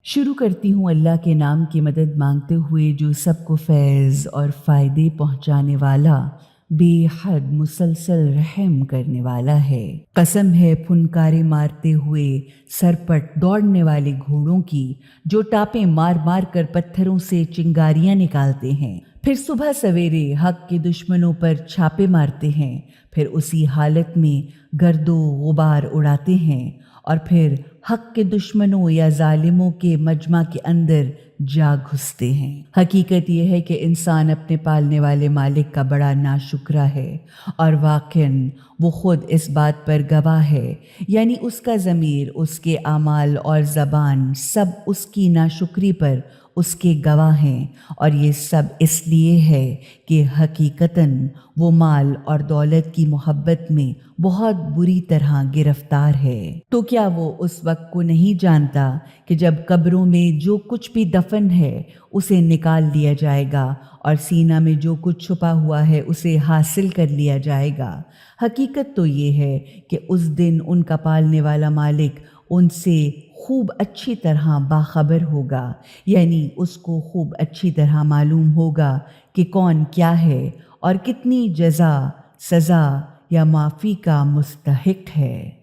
शुरू करती हूँ अल्लाह के नाम की मदद मांगते हुए जो सबको फैज़ और फ़ायदे पहुँचाने वाला, बेहद मुसलसल रहम करने वाला है। कसम है फुनकारे मारते हुए सरपट दौड़ने वाले घोड़ों की, जो टापे मार मार कर पत्थरों से चिंगारियां निकालते हैं, फिर सुबह सवेरे हक के दुश्मनों पर छापे मारते हैं, फिर उसी हालत में गर्दो गुबार उड़ाते हैं और फिर हक के दुश्मनों या जालिमों के मजमा के अंदर जा घुसते हैं। हकीकत यह है कि इंसान अपने पालने वाले मालिक का बड़ा नाशुक्रा है और वाक़िन वो खुद इस बात पर गवाह है, यानी उसका ज़मीर, उसके आमाल और ज़बान सब उसकी नाशुक्री पर उसके गवाह हैं। और ये सब इसलिए है कि हकीकतन वो माल और दौलत की मोहब्बत में बहुत बुरी तरह गिरफ्तार है। तो क्या वो उस वक्त को नहीं जानता कि जब कब्रों में जो कुछ भी दफन है उसे निकाल लिया जाएगा और सीना में जो कुछ छुपा हुआ है उसे हासिल कर लिया जाएगा। हकीकत तो ये है कि उस दिन उनका पालने वाला मालिक उनसे खूब अच्छी तरह बाखबर होगा, यानी उसको खूब अच्छी तरह मालूम होगा कि कौन क्या है और कितनी जज़ा, सज़ा या माफ़ी का मुस्तहिक है।